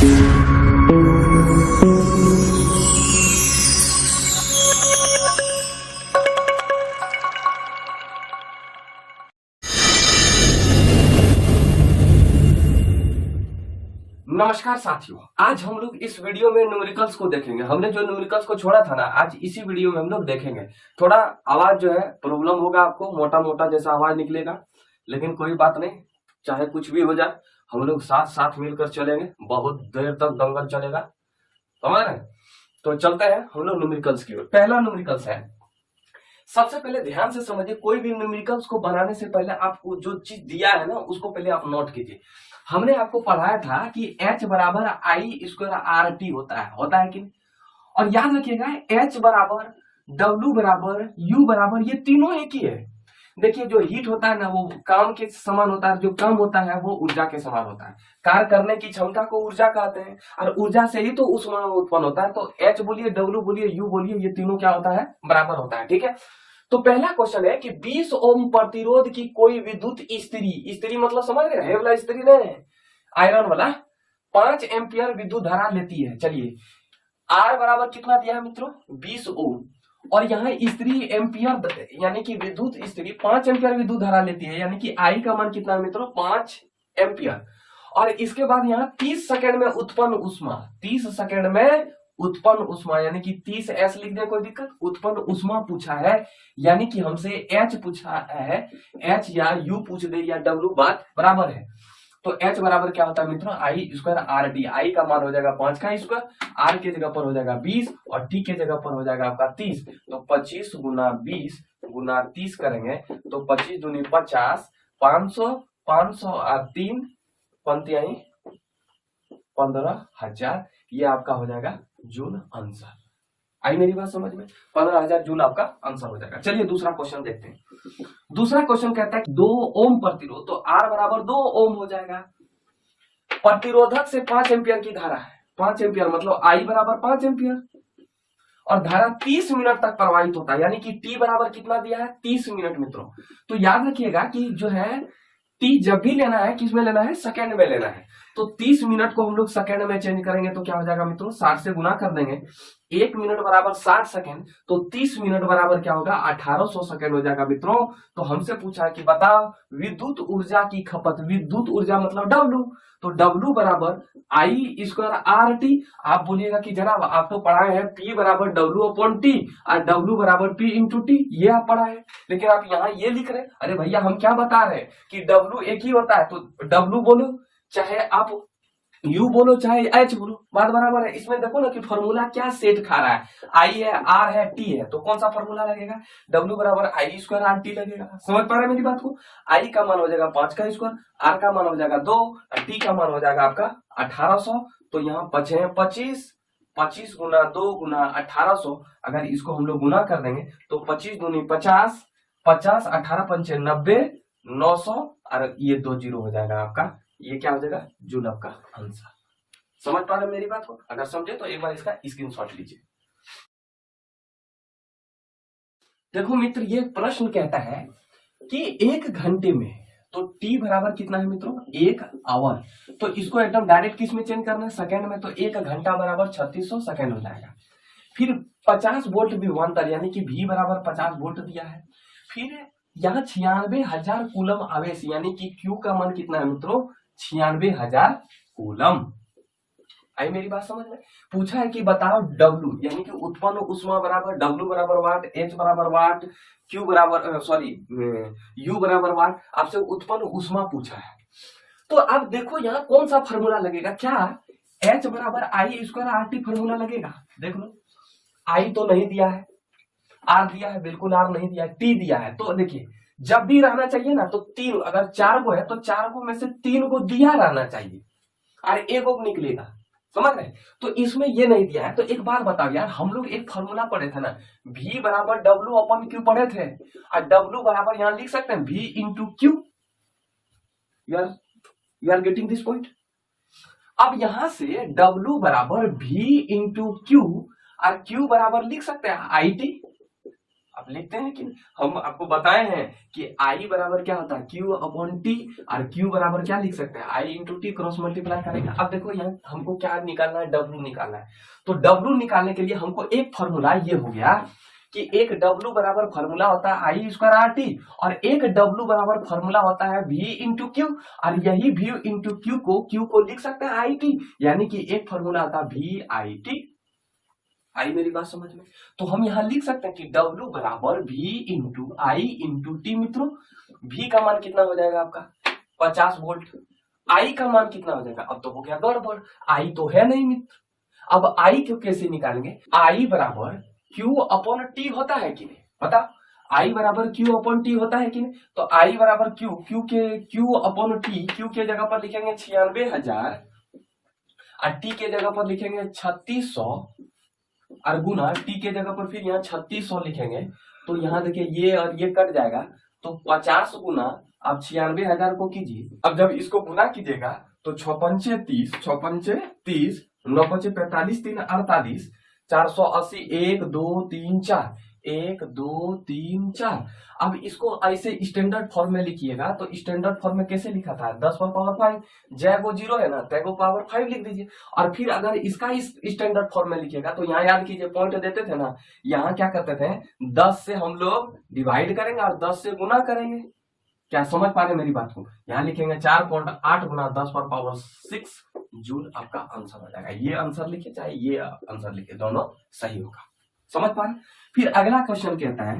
नमस्कार साथियों, आज हम लोग इस वीडियो में न्यूमेरिकल्स को देखेंगे। हमने जो न्यूमेरिकल्स को छोड़ा था ना, आज इसी वीडियो में हम लोग देखेंगे। थोड़ा आवाज जो है प्रॉब्लम होगा, आपको मोटा मोटा जैसा आवाज निकलेगा, लेकिन कोई बात नहीं, चाहे कुछ भी हो जाए, हम लोग साथ साथ मिलकर चलेंगे। बहुत देर तक दंगल चलेगा, समझ रहे? तो चलते हैं हम लोग न्यूमेरिकल्स की ओर। पहला न्यूमेरिकल्स है, सबसे पहले ध्यान से समझिए, कोई भी न्यूमेरिकल्स को बनाने से पहले आपको जो चीज दिया है ना, उसको पहले आप नोट कीजिए। हमने आपको पढ़ाया था कि H बराबर आई स्क्वायर आर टी होता है कि नहीं? और याद रखिएगा, H बराबर W बराबर U बराबर, ये तीनों एक ही है। देखिए, जो हीट होता है ना, वो काम के समान होता है, जो काम होता है वो ऊर्जा के समान होता है। कार्य करने की क्षमता को ऊर्जा कहते हैं, और ऊर्जा से ही तो ऊष्मा उत्पन्न होता है। तो H बोलिए, W बोलिए, U बोलिए, ये तीनों क्या होता है? बराबर होता है। ठीक है, तो पहला क्वेश्चन है कि 20 ओम प्रतिरोध की कोई विद्युत स्त्री मतलब समझ रहे हैं, वाला स्त्री नहीं, आयरन वाला, 5 एम्पियर विद्युत धारा लेती है। चलिए, आर बराबर कितना दिया है मित्रों? 20 ओम, और यहाँ स्त्री एम्पियर यानी कि विद्युत स्त्री 5 एम्पियर विद्युत धारा लेती है, यानी कि आई का मान कितना है मित्रों? 5 एम्पियर। और इसके बाद यहाँ 30 सेकेंड में उत्पन्न ऊष्मा, 30 सेकेंड में उत्पन्न ऊष्मा, यानी कि 30 एस लिख दे, कोई दिक्कत? उत्पन्न ऊष्मा पूछा है, यानी कि हमसे एच पूछा है, एच या यू पूछ दे या डब्ल्यू, बात बराबर है। तो एच बराबर क्या होता है मित्रों? आई स्क्वायर आर टी। आई का मान हो जाएगा 5 का स्क्वायर, आर के जगह पर हो जाएगा 20 और टी के जगह पर हो जाएगा आपका 30। तो 25 गुना 20 गुना 30 करेंगे तो 25 दूनी 50, 500, 500 और 3 पंक्तियां 15,000, ये आपका हो जाएगा जूल आंसर। आई मेरी बात समझ में? 15,000 जूल आपका आंसर हो जाएगा। चलिए दूसरा क्वेश्चन देखते हैं। दूसरा क्वेश्चन कहता है 2 ओम प्रतिरोध, तो आर बराबर 2 ओम हो जाएगा। प्रतिरोधक से 5 एम्पियर की धारा है, 5 एम्पियर मतलब आई बराबर 5 एम्पियर, और धारा 30 मिनट तक प्रवाहित होता है, यानी कि टी बराबर कितना दिया है? 30 मिनट मित्रों। तो याद रखिएगा कि जो है टी जब भी लेना है, किस में लेना है? सेकेंड में लेना है। तो 30 मिनट को हम लोग सेकेंड में चेंज करेंगे तो क्या हो जाएगा मित्रों? 60 से गुना कर देंगे, 1 मिनट बराबर 60 सेकेंड, तो 30 मिनट बराबर क्या होगा? 1800 सेकेंड हो जाएगा मित्रों। तो हमसे पूछा है कि बताओ विद्युत ऊर्जा की खपत, विद्युत ऊर्जा मतलब W, तो W बराबर आई स्क्वायर आर टी। आप बोलिएगा कि जनाब आप तो पढ़ाए हैं P बराबर W अपॉन टी और W बराबर P इंटू टी, ये आप पढ़ाए हैं, लेकिन आप यहाँ ये लिख रहे हैं। अरे भैया, हम क्या बता रहे हैं कि W एक ही होता है, तो W बोलो, चाहे आप U बोलो, चाहे H बोलो, बात बराबर है। इसमें देखो ना कि फॉर्मूला क्या सेट खा रहा है, I है, R है, T है, तो कौन सा फॉर्मूला लगेगा? W बराबर आई स्क्वायर आर टी लगेगा। समझ पा रहे हैं मेरी बात को? I का मान हो जाएगा 5 का स्क्वायर, R का मान हो जाएगा 2, T का मान हो जाएगा आपका 1800। तो यहाँ बचे हैं 25, 25 गुना 2 गुना 1800, अगर इसको हम लोग गुना कर देंगे तो 25 दूनी 50, 50 18 पंचे 90, 900, और ये 2 जीरो हो जाएगा आपका, ये क्या हो जाएगा? जूल आपका आंसर। समझ पा रहे हैं मेरी बात को? अगर समझे तो एक बार इसका स्क्रीनशॉट लीजिए। देखो मित्र, ये प्रश्न कहता है कि 1 घंटे में, तो टी बराबर कितना है मित्रों? 1 आवर, तो इसको एकदम डायरेक्ट किस में चेंज करना है? सेकंड में। तो 1 घंटा बराबर 3600 सेकंड हो जाएगा। फिर 50 वोल्ट विभवांतर, यानी कि V बराबर 50 वोल्ट दिया है। फिर यहाँ 96,000 कूलम आवेश, यानी कि Q का मान कितना है मित्रों? 96,000 कूलम। आई मेरी बात समझ में? पूछा है कि बताओ W, यानी कि उत्पन्न ऊष्मा बराबर W बराबर वाट, H बराबर वाट, Q बराबर U बराबर वाट, आपसे उत्पन्न ऊष्मा पूछा है। तो अब देखो यहाँ कौन सा फॉर्मूला लगेगा? क्या H बराबर आई स्क्वायर आर टी फॉर्मूला लगेगा? देख लो, I तो नहीं दिया है, R दिया है, बिल्कुल R नहीं दिया है, T दिया है। तो देखिए, जब भी रहना चाहिए ना, तो 3, अगर 4 को है तो 4 को में से 3 को दिया रहना चाहिए और 1 को निकलेगा, समझ रहे? तो इसमें ये नहीं दिया है। तो एक बार बताओ यार, हम लोग एक फॉर्मूला पढ़े थे ना, V बराबर W अपन Q पढ़े थे, और W बराबर यहां लिख सकते हैं V into Q। You are getting this point? अब यहां से W बराबर V इंटू Q और Q बराबर लिख सकते हैं IT, आप लिखते हैं कि हम आपको बताए हैं कि आई बराबर क्या होता है क्यू अपॉन टी, और क्यू बराबर क्या लिख सकते हैं आई इंटू टी, क्रॉस मल्टीप्लाई करेंगे। अब देखो यहाँ हमको क्या निकालना है, डब्ल्यू निकालना है। तो डब्ल्यू निकालने के लिए हमको एक फॉर्मूला ये हो गया कि एक डब्ल्यू बराबर फॉर्मूला होता है आई स्क्वायर आर टी, और एक डब्ल्यू बराबर फॉर्मूला होता है वी इंटू क्यू, और यही वी इंटू क्यू को लिख सकते हैं आई टी, यानी कि एक फॉर्मूला आता है वी आई टी। आई मेरी बात समझ में? तो हम यहाँ लिख सकते हैं कि W बराबर V इंटू आई इंटू टी। मित्रों V का मान कितना हो जाएगा आपका 50 वोल्ट, I का मान कितना हो जाएगा, अब तो हो गया गड़बड़, I तो है नहीं मित्र। अब I को कैसे निकालेंगे, I बराबर Q अपॉन T होता है कि नहीं, बता I बराबर Q अपॉन T होता है कि नहीं। तो I बराबर Q अपॉन T, Q के जगह पर लिखेंगे 96,000 और T के जगह पर लिखेंगे 3600 और गुना टी के जगह पर फिर यहाँ 3600 लिखेंगे। तो यहाँ देखिए ये और ये कट जाएगा, तो 50 गुना आप 96,000 को कीजिए। अब जब इसको गुना कीजिएगा तो 6 30, 6 30, 9 45, 3 48, 480, 1 2 3 4, 1 2 3 4। अब इसको ऐसे स्टैंडर्ड फॉर्म में लिखिएगा, तो स्टैंडर्ड फॉर्म में कैसे लिखा था 10 पर पावर 5, जय वो 0 है ना, तय को पावर 5 लिख दीजिए। और फिर अगर इसका इस स्टैंडर्ड फॉर्म में लिखिएगा तो यहाँ याद कीजिए पॉइंट देते थे ना, यहाँ क्या करते थे 10 से हम लोग डिवाइड करेंगे और 10 से गुना करेंगे। क्या समझ पा रहे मेरी बात को? यहाँ लिखेंगे 4.8 गुना 10 पर पावर 6 जूल, आपका आंसर हो जाएगा। ये आंसर लिखे चाहे ये आंसर लिखे, दोनों सही होगा। समझ पा रहे? फिर अगला क्वेश्चन कहता है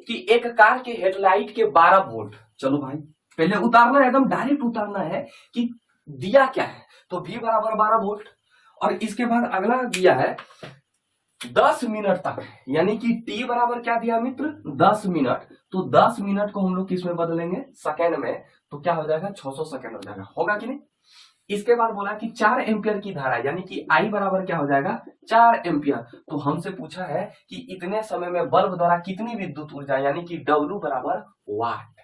कि एक कार के हेडलाइट के 12 वोल्ट, चलो भाई पहले उतारना है, एकदम डायरेक्ट उतारना है कि दिया क्या है। तो V बराबर 12 वोल्ट, और इसके बाद अगला दिया है 10 मिनट तक, यानी कि T बराबर क्या दिया मित्र 10 मिनट। तो 10 मिनट को हम लोग किस में बदलेंगे, सेकेंड में, तो क्या हो जाएगा 600 सेकेंड हो जाएगा, होगा कि नहीं। इसके बाद बोला कि 4 एम्पियर की धारा, यानी कि I बराबर क्या हो जाएगा 4 एम्पियर। तो हमसे पूछा है कि इतने समय में बल्ब द्वारा कितनी विद्युत ऊर्जा, यानी कि W बराबर वाट,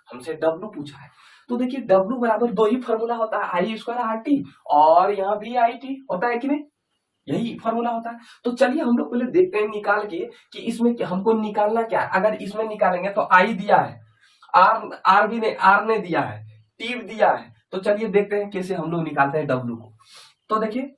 हमसे W पूछा है। तो देखिए W बराबर दो ही फॉर्मूला होता है आई स्क्वायर आर टी, और यहाँ भी आई टी होता है कि नहीं, यही फॉर्मूला होता है। तो चलिए हम लोग पहले देखते हैं निकाल के कि इसमें हमको निकालना क्या है। अगर इसमें निकालेंगे तो आई दिया है, आर भी नहीं, आर ने दिया है, टी दिया है, तो चलिए देखते हैं कैसे हम लोग निकालते हैं डब्ल्यू को। तो देखिए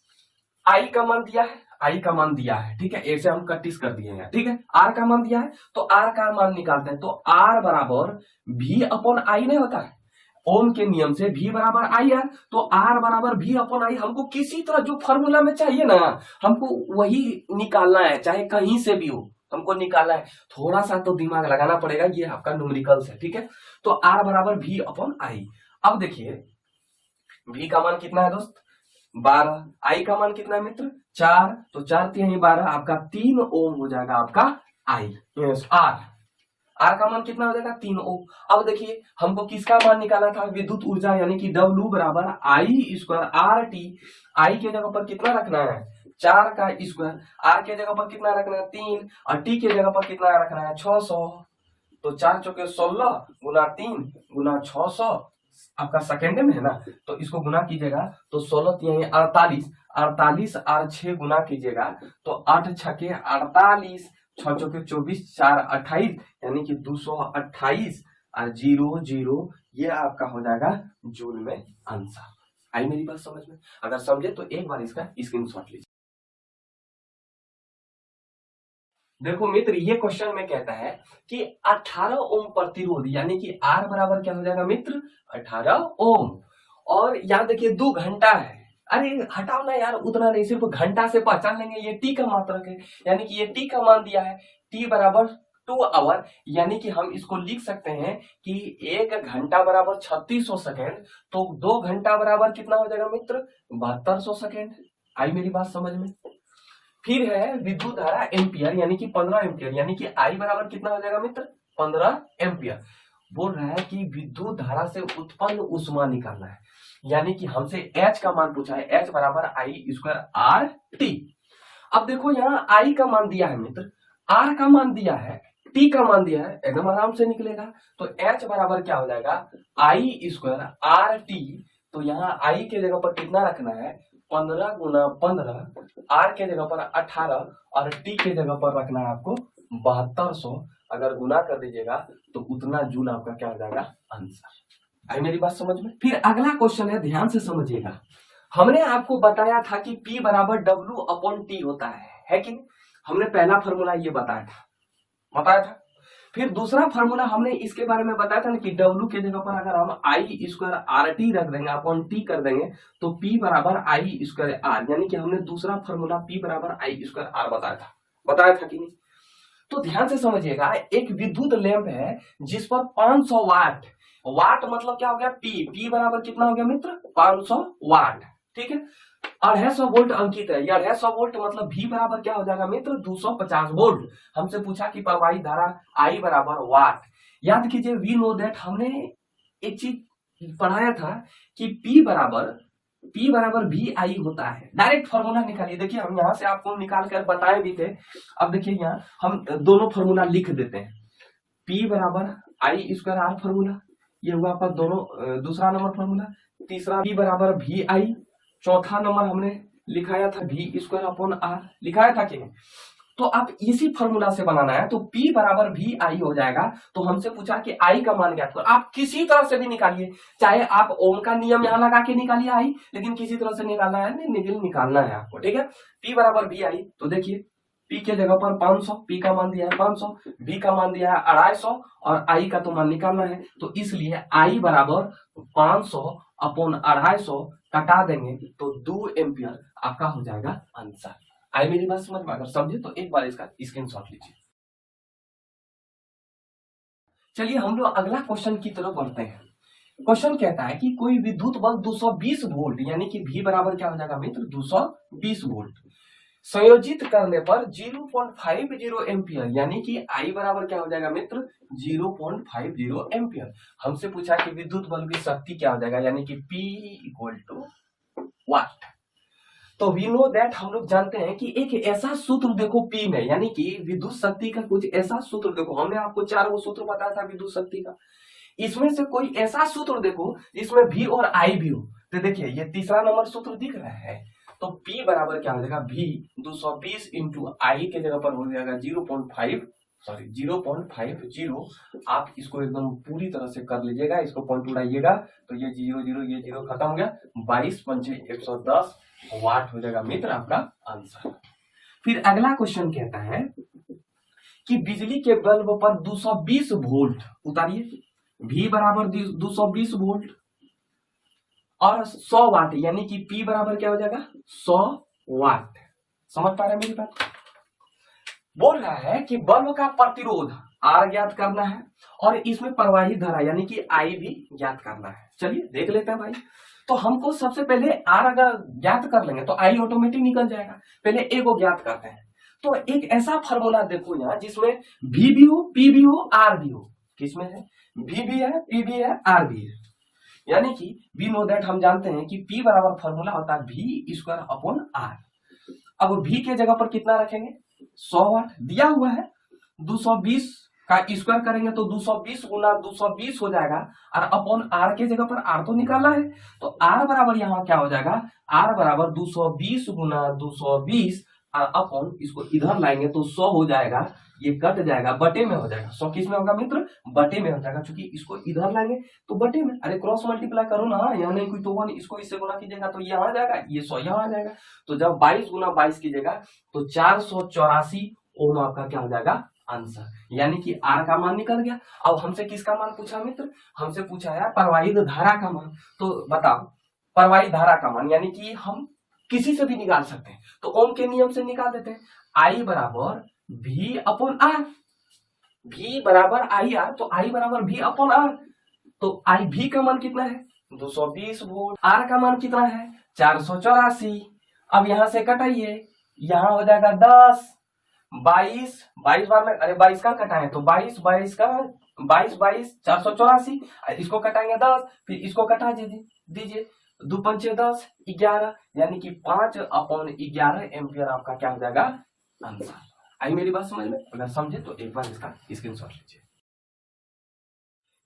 आई का मान दिया है, आई का मान दिया है, ठीक है, ऐसे हम कटिस कर दिए हैं, ठीक है। आर का मान दिया है तो आर का मान निकालते हैं। तो आर बराबर भी अपॉन आई नहीं होता है, ओम के नियम से V बराबर आई आर, तो R बराबर V अपॉन आई। हमको किसी तरह जो फॉर्मूला में चाहिए ना, हमको वही निकालना है, चाहे कहीं से भी हो हमको निकालना है। थोड़ा सा तो दिमाग लगाना पड़ेगा, ये आपका न्यूमेरिकल्स है, ठीक है। तो R बराबर V अपॉन आई। अब देखिए V का मान कितना है दोस्त 12, I का मान कितना है मित्र 4, तो 4 3 12, आपका 3 ओम हो जाएगा आपका I, आर का मान कितना हो जाएगा 3 ओम। अब देखिए हमको किसका मान निकालना था, विद्युत ऊर्जा, यानी कि W बराबर आई स्क्वायर आर टी। आई के जगह पर कितना रखना है 4 का स्क्वायर, आर के जगह पर कितना रखना है 3, और टी के जगह पर कितना रखना है 600। तो 4 चौके 16 गुना 3 गुना 600, आपका सेकेंड में है ना, तो इसको गुना कीजिएगा तो 16 3 48, 48 और 6 गुना कीजिएगा तो 8 छके 48, 6 चौके 24, 4 28, यानी कि 228 और 0 0, ये आपका हो जाएगा जूल में आंसर। आई मेरी बात समझ में? अगर समझे तो एक बार इसका स्क्रीनशॉट लीजिए। देखो मित्र ये क्वेश्चन में कहता है कि 18 ओम प्रतिरोध, यानी कि R बराबर क्या हो जाएगा मित्र 18 ओम, और यहाँ देखिए 2 घंटा है। अरे हटाओ ना यार, उतना नहीं, सिर्फ घंटा से पहचान लेंगे ये टी का मात्रक है, यानी कि ये टी का मान दिया है, टी बराबर 2 आवर, यानी कि हम इसको लिख सकते हैं कि 1 घंटा बराबर 3600 सेकेंड, तो 2 घंटा बराबर कितना हो जाएगा मित्र 7200 सेकेंड। आई मेरी बात समझ में? फिर है विद्युत धारा एम्पियर, यानी कि 15 एम्पियर, यानी कि आई बराबर कितना हो जाएगा मित्र 15 एम्पियर। बोल रहा है कि विद्युत धारा से उत्पन्न ऊष्मा निकालना है, यानी कि हमसे H का मान पूछा है, H बराबर आई स्क्वायर आर टी। अब देखो यहाँ I का मान दिया है मित्र, R का मान दिया है, T का मान दिया है, एकदम आराम से निकलेगा। तो H बराबर क्या हो जाएगा आई स्क्वायर आर टी। तो यहाँ I के जगह पर कितना रखना है 15 गुना 15, R के जगह पर 18 और T के जगह पर रखना है आपको 7200 अगर गुना कर दीजिएगा तो उतना जूल आपका क्या हो जाएगा आंसर। आई मेरी बात समझ में। फिर अगला क्वेश्चन है, ध्यान से समझिएगा। हमने आपको बताया था कि P बराबर W/T होता है कि नहीं? हमने पहला फॉर्मूला ये बताया था। फिर दूसरा फॉर्मूला हमने इसके बारे में बताया था ना कि W के जगह पर अगर हम I² RT रख देंगे अपॉन T कर देंगे तो P बराबर I² R, यानी कि हमने दूसरा फॉर्मूला P बराबर I² R बताया था कि नहीं? तो ध्यान से समझिएगा, एक विद्युत लैंप है जिस पर 500 वाट मतलब क्या हो गया P बराबर कितना हो गया मित्र 500 वाट, ठीक है। 250 वोल्ट अंकित है, या 250 वोल्ट मतलब V बराबर क्या हो जाएगा मित्र 250 वोल्ट। हमसे पूछा कि प्रवाही धारा I बराबर वाट। याद कीजिए वी नो दैट, हमने एक चीज पढ़ाया था कि P बराबर VI होता है। डायरेक्ट फॉर्मूला निकालिए, देखिए हम यहाँ से आपको निकाल कर बताए भी थे। अब देखिए यहाँ हम दोनों फॉर्मूला लिख देते हैं। P बराबर I² R फॉर्मूला, ये हुआ आपका दोनों दूसरा नंबर फॉर्मूला। तीसरा P बराबर VI, चौथा नंबर हमने लिखाया था V²/R, लिखाया था कि नहीं? तो आप इसी फॉर्मूला से बनाना है, तो P बराबर VI हो जाएगा। तो हमसे पूछा कि I का मान ज्ञात करो, आप किसी तरह से भी निकालिए, चाहे आप ओम का नियम यहाँ लगा के निकालिए I, लेकिन किसी तरह से निकालना है, निकालना है आपको, ठीक है। P बराबर VI, तो देखिए P के जगह पर 500, P का मान दिया है 500, V का मान दिया है 250 और I का तो मान निकालना है, तो इसलिए I बराबर 500/250 कटा देंगे तो 2 एम्पियर आपका हो जाएगा आंसर। आई मेरी बात समझ में? अगर समझे तो एक बार इसका स्क्रीनशॉट लीजिए। चलिए हम लोग अगला क्वेश्चन की तरफ बढ़ते हैं। क्वेश्चन कहता है कि कोई विद्युत बल 220 वोल्ट यानी कि V बराबर क्या हो जाएगा मित्र 220 वोल्ट संयोजित करने पर 0.50 एम्पियर, यानी कि I बराबर क्या हो जाएगा मित्र 0.50 एम्पियर। हमसे पूछा कि विद्युत बल की शक्ति क्या हो जाएगा, यानी कि P = वाट। तो वी नो दैट, हम लोग जानते हैं कि एक ऐसा सूत्र देखो P में, यानी कि विद्युत शक्ति का कुछ ऐसा सूत्र देखो, हमने आपको 4 वो सूत्र बताया था विद्युत शक्ति का, इसमें से कोई ऐसा सूत्र देखो जिसमें V और I भी हो। तो देखिए ये तीसरा नंबर सूत्र दिख रहा है, तो P बराबर क्या हो जाएगा V 220 इंटू I के जगह पर हो जाएगा 0.50। आप इसको एकदम पूरी तरह से कर लीजिएगा, इसको पॉइंट उड़ाइएगा तो ये 0 ये 0 खत्म हो गया, 22 पंचे 110 वाट हो जाएगा मित्र आपका आंसर। फिर अगला क्वेश्चन कहता है कि बिजली के बल्ब पर 220 वोल्ट उतारिए, V बराबर 220 वोल्ट और 100 वाट, यानी कि P बराबर क्या हो जाएगा 100 वाट। समझ पा रहे हैं मेरी बात? बोल रहा है कि बल्ब का प्रतिरोध R ज्ञात करना है और इसमें प्रवाही धारा यानी कि I भी ज्ञात करना है। चलिए देख लेते हैं भाई। तो हमको सबसे पहले R अगर ज्ञात कर लेंगे तो I ऑटोमेटिक निकल जाएगा। पहले A को ज्ञात करते हैं। तो एक ऐसा फॉर्मूला देखो यहाँ जिसमें V भी हो, P भी हो, R भी हो। किसमें है? V भी है, P भी है, R भी है। यानी कि वी नो दैट, हम जानते हैं कि P बराबर फॉर्मूला होता है V²/R। अब V के जगह पर कितना रखेंगे 100 वाट दिया हुआ है, 220 का स्क्वायर करेंगे तो 220 गुना 220 हो जाएगा और अपॉन R के जगह पर R तो निकालना है, तो R बराबर यहाँ क्या हो जाएगा, R बराबर 220 गुना 220 और अपॉन इसको इधर लाएंगे तो 100 हो जाएगा, ये कट जाएगा, बटे में हो जाएगा। 100 किस में होगा मित्र, बटे में हो जाएगा, क्योंकि इसको इधर लाएंगे तो बटे में, अरे क्रॉस मल्टीप्लाई करो ना, यहाँ नहीं कोई तो 1, इसको इससे गुना कीजिएगा तो यहाँ आ जाएगा, ये 100 यहाँ आ जाएगा। तो जब 22 गुना 22 कीजिएगा तो 484 ओम आपका क्या हो जाएगा आंसर, यानी कि R का मान निकल गया। अब हमसे किसका मान पूछा मित्र, हमसे पूछा है प्रवाहित धारा का मान। तो बताओ प्रवाहित धारा का मान, यानी कि हम किसी से भी निकाल सकते हैं, तो ओम के नियम से निकाल देते हैं। I बराबर V/R, V बराबर IR, तो I बराबर V/R। तो V का मान कितना है 220 वोल्ट, R का मान कितना है 484। अब यहां से कटाइए, यहां हो जाएगा 10, 22 बार में, अरे 22 का कटाएं तो 22 484, इसको कटाएंगे 10, फिर इसको कटा दीजिए 2 पंचे 10, 11, यानी कि 5/11 एम्पियर आपका क्या हो जाएगा आंसर। आई मेरी बात समझ में? अगर समझे तो एक बार इसका स्क्रीनशॉट लीजिए।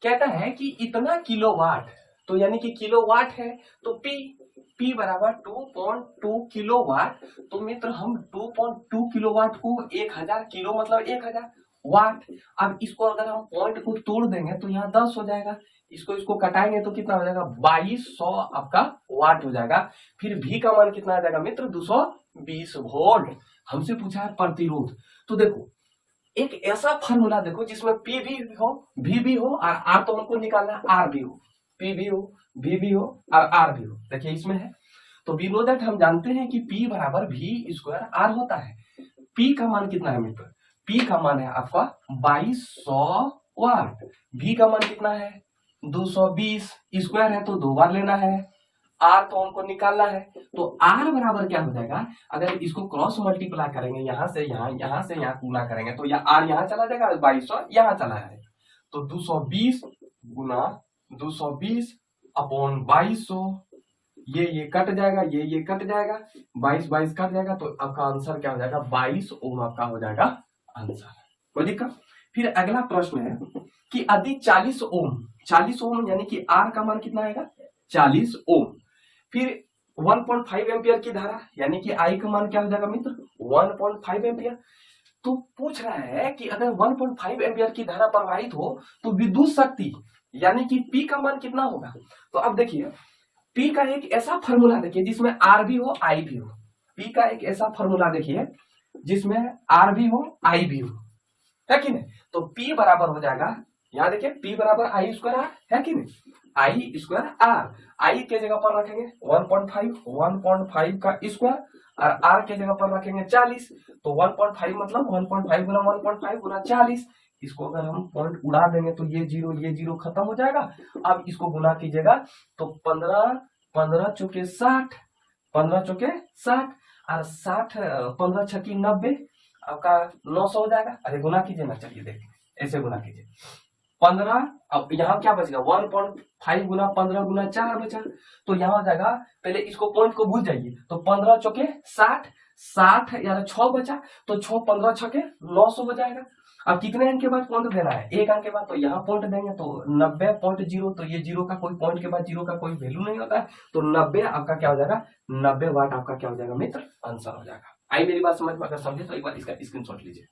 कहता है कि इतना किलोवाट तो यानी कि किलोवाट है, तो P बराबर 2.2 किलोवाट। तो मित्र हम 2.2 किलोवाट को 1000 किलो मतलब 1000 वाट। अब इसको अगर हम पॉइंट को तोड़ देंगे तो यहाँ 10 हो जाएगा, इसको कटाएंगे तो कितना हो जाएगा 2200 आपका वाट हो जाएगा। फिर V का मान कितना आ जाएगा मित्र 220 वोल्ट। हमसे पूछा है प्रतिरोध, तो देखो एक ऐसा फार्मूला देखो जिसमें P भी हो V भी हो और R तो हमको निकालना है R भी हो, P भी हो V भी हो और R भी हो। देखिए इसमें है, तो वी नो दैट हम जानते हैं कि P बराबर V स्क्वायर R होता है। P का मान कितना है मित्र, P का मान है आपका 2200 वाट। V का मान कितना है 220, स्क्वायर है तो 2 बार लेना है, R तो हमको निकालना है। तो R बराबर क्या हो जाएगा, अगर इसको क्रॉस मल्टीप्लाई करेंगे यहाँ से यहाँ से यहाँ गुना करेंगे तो यह R यहाँ चला जाएगा, 2200 यहाँ चला जाएगा, तो 220 गुना 220 अपॉन 2200, ये कट जाएगा, ये कट जाएगा, 22 कट जाएगा, तो आपका आंसर क्या हो जाएगा 22 ओम आपका हो जाएगा आंसर। कोई दिक्कत? फिर अगला प्रश्न है कि यदि 40 ओम यानी कि R का मान कितना आएगा 40 ओम, फिर 1.5 एम्पियर की धारा यानी कि I का मान क्या हो जाएगा मित्र 1.5 एम्पियर। तो पूछ रहा है कि अगर 1.5 एम्पियर की धारा प्रवाहित हो तो विद्युत शक्ति यानी कि P का मान कितना होगा। तो अब देखिए P का एक ऐसा फॉर्मूला देखिए जिसमें R भी हो I भी हो। P का एक ऐसा फॉर्मूला देखिए जिसमें R भी हो I भी हो, है कि नहीं। तो P बराबर हो जाएगा, यहाँ देखिए P बराबर I स्क्वायर R है कि नहीं, I स्क्वायर R, I के जगह पर रखेंगे 1.5 का स्क्वायर और R के जगह पर रखेंगे 40, तो 1.5 मतलब 1.5 गुना 1.5 गुना 40। इसको अगर हम पॉइंट उड़ा देंगे तो ये जीरो खत्म हो जाएगा। अब इसको गुना कीजिएगा तो 15 चौके 60, 15 चौके 60 और 60 15 छक्की 90, आपका 900 हो जाएगा। अरे गुना कीजिए ना, चलिए देखिए ऐसे गुना कीजिए 15, अब यहाँ क्या बचेगा 1.5 गुना 15 गुना 4 बचा, तो यहाँ हो जाएगा, पहले इसको पॉइंट को भूल जाइए, तो 15 चौके 60, 60 यार 6 बचा, तो 6 15 छके 900 हो जाएगा। अब कितने अंक के बाद पॉइंट देना है, एक अंक के बाद, तो यहाँ पॉइंट देंगे तो 90.0, तो ये जीरो का कोई पॉइंट के बाद जीरो का कोई वैल्यू नहीं होता है, तो 90 आपका क्या हो जाएगा 90 वाट आपका क्या हो जाएगा मित्र आंसर हो जाएगा। आई मेरी बात समझ में, अगर समझे तो एक बार इसका स्क्रीनशॉट लीजिए।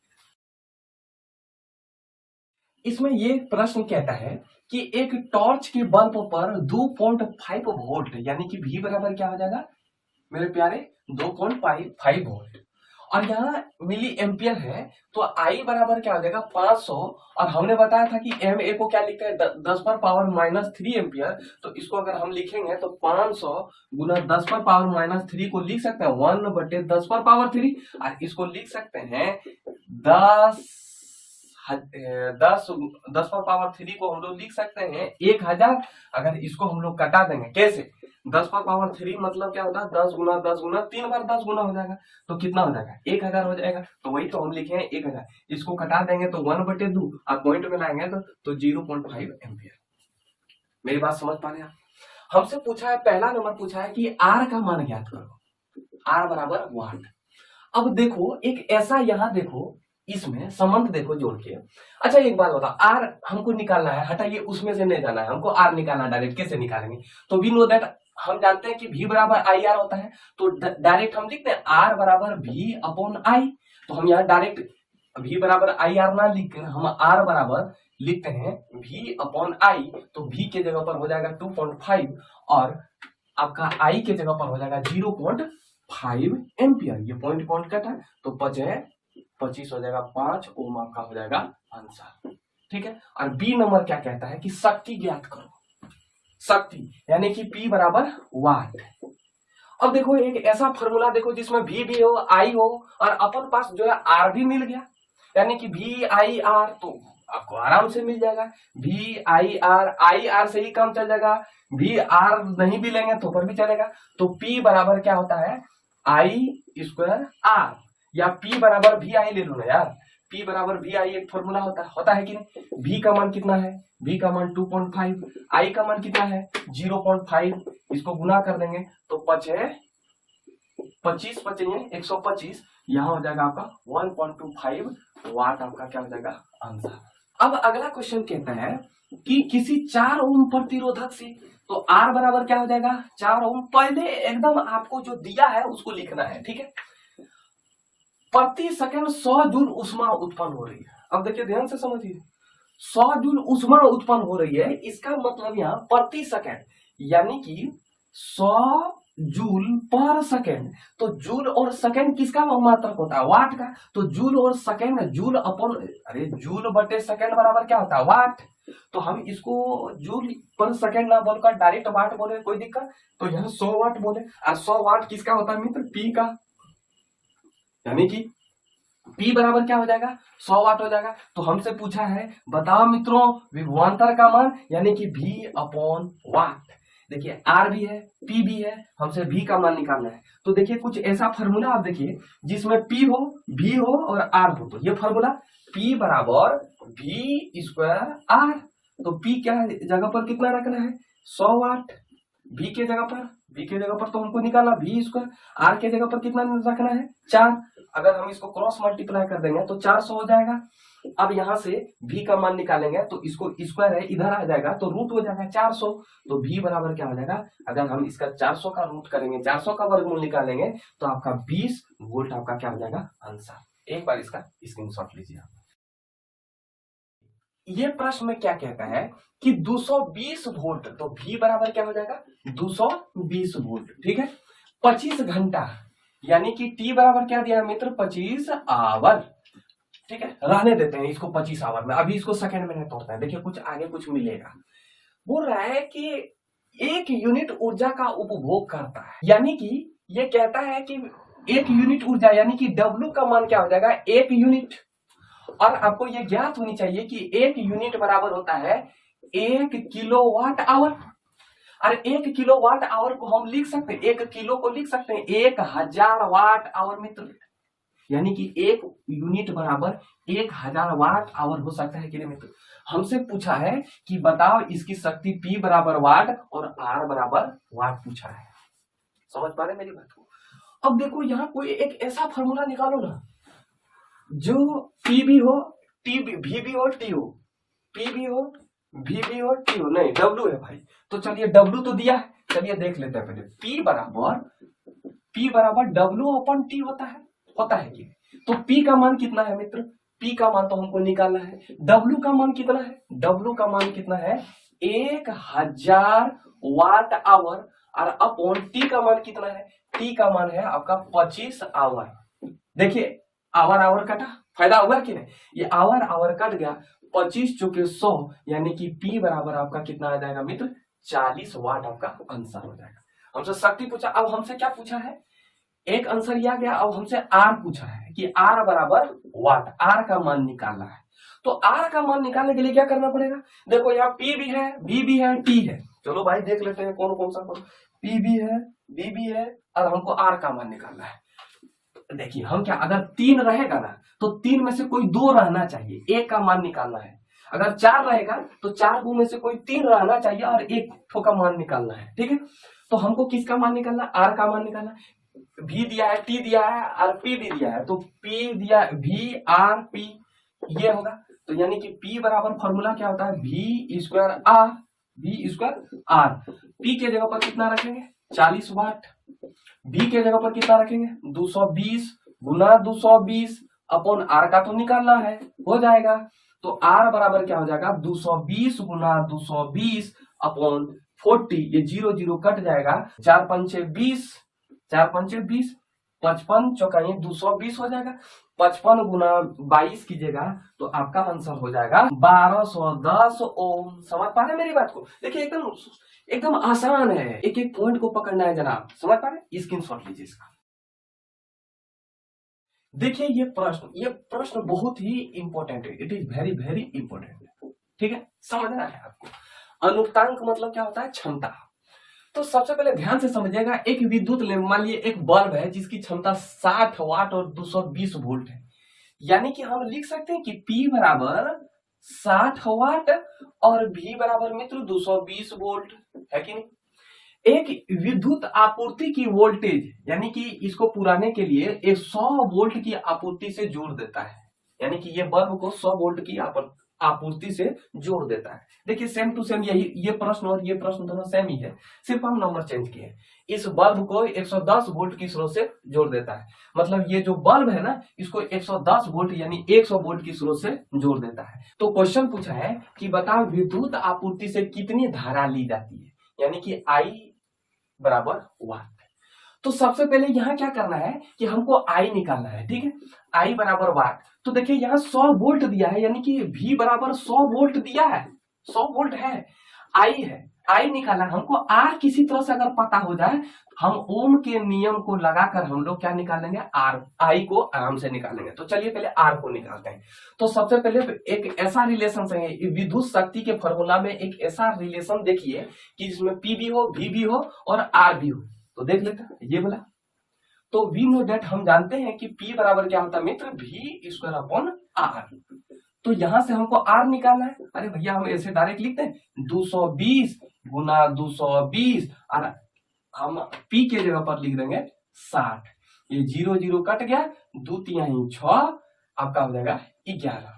इसमें ये प्रश्न कहता है कि एक टॉर्च के बल्ब पर 2.5 वोल्ट यानी कि V बराबर क्या हो जाएगा मेरे प्यारे 2.5 वोल्ट और यहाँ मिली एम्पियर है, तो I बराबर क्या हो जाएगा 500, और हमने बताया था कि MA को क्या लिखते हैं 10 पर पावर -3 एम्पियर, तो इसको अगर हम लिखेंगे तो 500 गुना 10 पर पावर -3 को लिख सकते हैं 1/10 पर पावर 3, और इसको लिख सकते हैं 10 पर पावर 3 को हम लोग लिख सकते हैं 1000। अगर इसको हम लोग कटा देंगे कैसे, 10 पर पावर 3 मतलब क्या होता है 10 गुना 10 गुना 3 बार 10 गुना हो जाएगा, तो कितना हो जाएगा 1000 हो जाएगा, तो वही तो हम लिखे हैं 1000। इसको कटा देंगे तो 1/2 आप पॉइंट में लाएंगे तो 0.5 एम्पियर। मेरी बात समझ पा रहे हैं? हमसे पूछा है, पहला नंबर पूछा है कि R का मान ज्ञात करो, R बराबर वाट। अब देखो एक ऐसा यहाँ देखो इसमें संबंध देखो जोड़ के। अच्छा एक बात बता, R हमको निकालना है, हटाइए उसमें से नहीं जाना है हमको, R निकालना डायरेक्ट कैसे निकालेंगे, तो वी नो दैट हम जानते हैं कि V बराबर IR होता है, तो डायरेक्ट हम लिखते हैं R बराबर V अपॉन I। तो हम यहाँ डायरेक्ट V बराबर IR ना लिख कर हम R बराबर लिखते हैं V अपॉन I, तो V के जगह पर हो जाएगा 2.5 और आपका I के जगह पर हो जाएगा 0.5 एम्पियर। ये पॉइंट कटा तो 25 हो जाएगा, 5 ओम आपका हो जाएगा आंसर। ठीक है, और बी नंबर क्या कहता है कि शक्ति ज्ञात करो, शक्ति यानी कि P बराबर वाट। अब देखो एक ऐसा फॉर्मूला देखो जिसमें V भी हो I हो और अपन पास जो है R भी मिल गया, यानी कि VIR, तो आपको आराम से मिल जाएगा VIR, IR से ही कम चल जाएगा, VR नहीं भी लेंगे तो पर भी चलेगा, तो P बराबर क्या होता है I स्क्वायर R, या P बराबर VI ले लो ना यार, P बराबर VI एक फॉर्मूला होता है कि नहीं। V का मान कितना है, V का मान 2.5, I का मान कितना है 0.5, इसको गुना कर देंगे तो 25 बचेंगे 125, यहाँ हो जाएगा आपका 1.25 वाट आपका क्या हो जाएगा आंसर। अब अगला क्वेश्चन कहता है कि किसी 4 ओम प्रतिरोधक से, तो आर बराबर क्या हो जाएगा 4 ओम। पहले एकदम आपको जो दिया है उसको लिखना है, ठीक है। प्रति सेकंड 100 जूल ऊष्मा उत्पन्न हो रही है। अब देखिए ध्यान से समझिए, 100 जूल ऊष्मा उत्पन्न हो रही है, इसका मतलब यहाँ प्रति सेकंड यानी कि 100 जूल पर सेकंड। तो जूल और सेकंड किसका मात्रक होता है, वाट का। तो जूल और सेकंड, जूल अपॉन, अरे जूल बटे सेकंड बराबर क्या होता है, वाट। तो हम इसको जूल पर सेकंड ना बोलकर डायरेक्ट वाट बोले, कोई दिक्कत। तो यहाँ 100 वाट बोले, और 100 वाट किसका होता है मित्र, पी का, यानी कि P बराबर क्या हो जाएगा 100 वाट हो जाएगा। तो हमसे पूछा है बताओ मित्रों विभवांतर का मान, यानी कि V अपॉन वाट। देखिए R भी है, P भी है, हमसे V का मान निकालना है। तो देखिए कुछ ऐसा फॉर्मूला आप देखिए जिसमें P हो, V हो और R हो। तो ये फॉर्मूला P बराबर V स्क्वायर R। तो P क्या जगह पर कितना रखना है 100 वाट, V के जगह पर तो हमको निकाला V स्क्वायर, R के जगह पर कितना रखना है 4। अगर हम इसको क्रॉस मल्टीप्लाई कर देंगे तो 400 हो जाएगा। अब यहां से V का मान निकालेंगे तो इसको स्क्वायर है इधर आ जाएगा तो रूट हो जाएगा 400। तो V बराबर क्या हो जाएगा, अगर हम इसका 400 का रूट करेंगे, 400 का वर्गमूल निकालेंगे तो आपका 20 वोल्ट आपका क्या हो जाएगा आंसर। एक बार इसका स्क्रीनशॉट लीजिए आप। ये प्रश्न में क्या कहता है कि 220 वोल्ट, तो V बराबर क्या हो जाएगा 220 वोल्ट, ठीक है। 25 घंटा यानी कि T बराबर क्या दिया है मित्र 25 आवर, ठीक है। रहने देते हैं इसको 25 आवर में, अभी इसको सेकंड में नहीं तोड़ते हैं। देखिए कुछ आगे कुछ मिलेगा। बोल रहा है कि 1 यूनिट ऊर्जा का उपभोग करता है, यानी कि ये कहता है कि 1 यूनिट ऊर्जा यानी कि W का मान क्या हो जाएगा 1 यूनिट। और आपको ये ज्ञात होनी चाहिए कि 1 यूनिट बराबर होता है 1 किलोवाट आवर। और 1 किलोवाट आवर को हम लिख सकते हैं, 1 किलो को लिख सकते हैं 1000 वाट आवर मित्र, यानी कि 1 यूनिट बराबर 1000 वाट आवर हो सकता है कि नहीं मित्र। हमसे पूछा है कि बताओ इसकी शक्ति P बराबर वाट और R बराबर वाट पूछा है। समझ पा रहे मेरी बात को। अब देखो यहाँ कोई एक ऐसा फॉर्मूला निकालो ना जो P भी हो, T भी V भी हो, T हो, P भी हो, V भी हो, T हो, नहीं W है भाई। तो चलिए W तो दिया है, चलिए देख लेते हैं पहले। P बराबर W अपन T होता है कि। तो P का मान कितना है मित्र, P का मान तो हमको निकालना है। W का मान कितना है, W का मान कितना है 1000 वाट आवर, और अपॉन T का मान कितना है, T का मान है आपका 25 आवर। देखिए आवर कटा, फायदा हुआ कि नहीं, ये आवर कट गया, 25 चुके 100 यानी कि P बराबर आपका कितना आ जाएगा मित्र 40 वाट आपका आंसर हो जाएगा। हमसे शक्ति पूछा, अब हमसे क्या पूछा है, एक आंसर यह गया। अब हमसे R पूछा है कि R बराबर वाट, R का मान निकालना है। तो R का मान निकालने के लिए क्या करना पड़ेगा, देखो यहाँ P भी है, V भी है, T है। चलो भाई देख लेते हैं कौन कौन सा, P भी है, V भी है, और हमको R का मान निकालना है। देखिए हम क्या, अगर 3 रहेगा ना तो 3 में से कोई 2 रहना चाहिए, 1 का मान निकालना है। अगर 4 रहेगा तो 4 में से कोई 3 रहना चाहिए और 1 ठो का मान निकालना है, ठीक है। तो हमको किसका मान निकालना, R का मान निकालना है। V दिया है, T दिया है और P भी दिया है, तो P दिया V R P ये होगा। तो यानी कि P बराबर फॉर्मूला क्या होता है V स्क्वायर R। P के जगह पर कितना रखेंगे 40 वाट, B के जगह पर कितना रखेंगे 220 गुना 220 अपॉन R का तो निकालना है, हो जाएगा। तो R बराबर क्या हो जाएगा 220 गुना 220 अपॉन 40, ये 0 कट जाएगा, 4 पंचे 20, 55 चौका 220 हो जाएगा। 55 गुना 22 कीजिएगा तो आपका आंसर हो जाएगा 1210 ओम। समझ पा रहे मेरी बात को, देखिए एकदम आसान है, एक एक पॉइंट को पकड़ना है जनाब, समझ पा रहे, स्क्रीनशॉट लीजिए इसका। देखिए ये प्रश्न बहुत ही इंपॉर्टेंट है, it is very very important, ठीक है, समझना है आपको। अनुक्तांक मतलब क्या होता है क्षमता। तो सबसे पहले ध्यान से समझिएगा, एक विद्युत मान लिए एक बल्ब है जिसकी क्षमता 60 वाट और 220 वोल्ट है, यानी कि हम लिख सकते हैं कि P बराबर 60 वाट और V बराबर मित्र 220 वोल्ट, है कि नहीं। एक विद्युत आपूर्ति की वोल्टेज यानी कि इसको पुराने के लिए एक 100 वोल्ट की आपूर्ति से जोड़ देता है, यानी कि ये बल्ब को 100 वोल्ट की आपूर्ति से जोड़ देता है। देखिए सेम टू सेम यही ये प्रश्न और ये प्रश्न दोनों सेम ही है, सिर्फ हम नंबर चेंज किए। इस बल्ब को 110 वोल्ट की स्रोत से जोड़ देता है, मतलब ये जो बल्ब है ना इसको 110 वोल्ट यानी 100 वोल्ट की स्रोत से जोड़ देता है। तो क्वेश्चन पूछा है कि बताओ विद्युत आपूर्ति से कितनी धारा ली जाती है, यानी कि I बराबर वाट। तो सबसे पहले यहाँ क्या करना है कि हमको I निकालना है, ठीक है। I बराबर वाट, तो देखिए यहाँ 100 वोल्ट दिया है, यानी कि V बराबर 100 वोल्ट दिया है, 100 वोल्ट है, I है, I निकालना हमको। R किसी तरह से अगर पता हो जाए हम ओम के नियम को लगाकर हम लोग क्या निकालेंगे, I को आराम से निकालेंगे। तो चलिए पहले R को निकालते हैं। तो सबसे पहले एक ऐसा रिलेशन है विद्युत शक्ति के फॉर्मूला में, एक ऐसा रिलेशन देखिए कि जिसमें P भी हो, V भी हो और R भी हो। तो देख लेते हैं ये बोला, तो वी नो दैट हम जानते हैं कि P बराबर क्या होता है मित्र, V स्क्वायर अपॉन R। तो यहां से हमको R निकालना है। अरे भैया हम ऐसे डायरेक्ट लिखते हैं 220 गुना 220 और हम P के जगह पर लिख देंगे 60। ये 0 0 कट गया, 2 3 6 आपका हो जाएगा 11,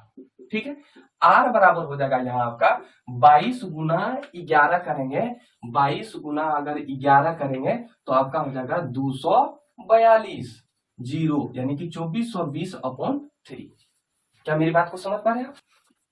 ठीक है। R बराबर हो जाएगा यहाँ आपका 22 गुना 11 करेंगे, 22 गुना अगर 11 करेंगे तो आपका हो जाएगा 242 जीरो, यानी कि 2420 अपॉन 3। क्या मेरी बात को समझ पा रहे हैं आप?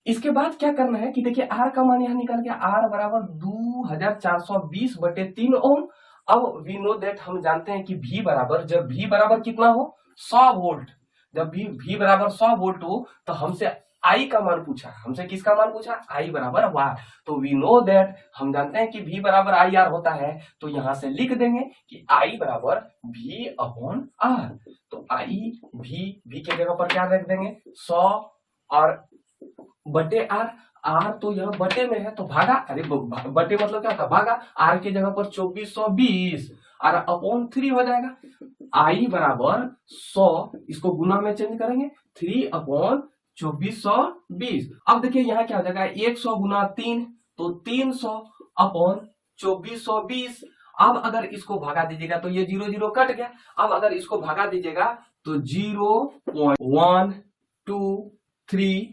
इसके बाद क्या करना है कि देखिए R का मान यहाँ निकल गया, R बराबर 2420 बटे 3 ओम। अब वी नो दैट हम जानते हैं कि V बराबर, जब V बराबर कितना हो 100 वोल्ट, जब V बराबर 100 वोल्ट हो तो हमसे I का मान पूछा, हमसे किसका मान पूछा, I बराबर वाट। तो वी नो दैट हम जानते हैं कि V बराबर IR होता है, तो यहां से लिख देंगे कि I बराबर V अपॉन R। तो I V के जगह पर क्या रख देंगे 100 और बटे R तो यहाँ बटे में है तो भागा, अरे बटे मतलब क्या होता भागा, R के जगह पर 2420 और अपॉन 3 हो जाएगा। I बराबर 100, इसको गुना में चेंज करेंगे 3 अपॉन 2420। अब देखिए यहाँ क्या हो जाएगा 100 गुना 3 तो 300 अपॉन 2420। अब अगर इसको भगा दीजिएगा तो ये 0 0 कट गया। अब अगर इसको भगा दीजिएगा तो 0.1 2 3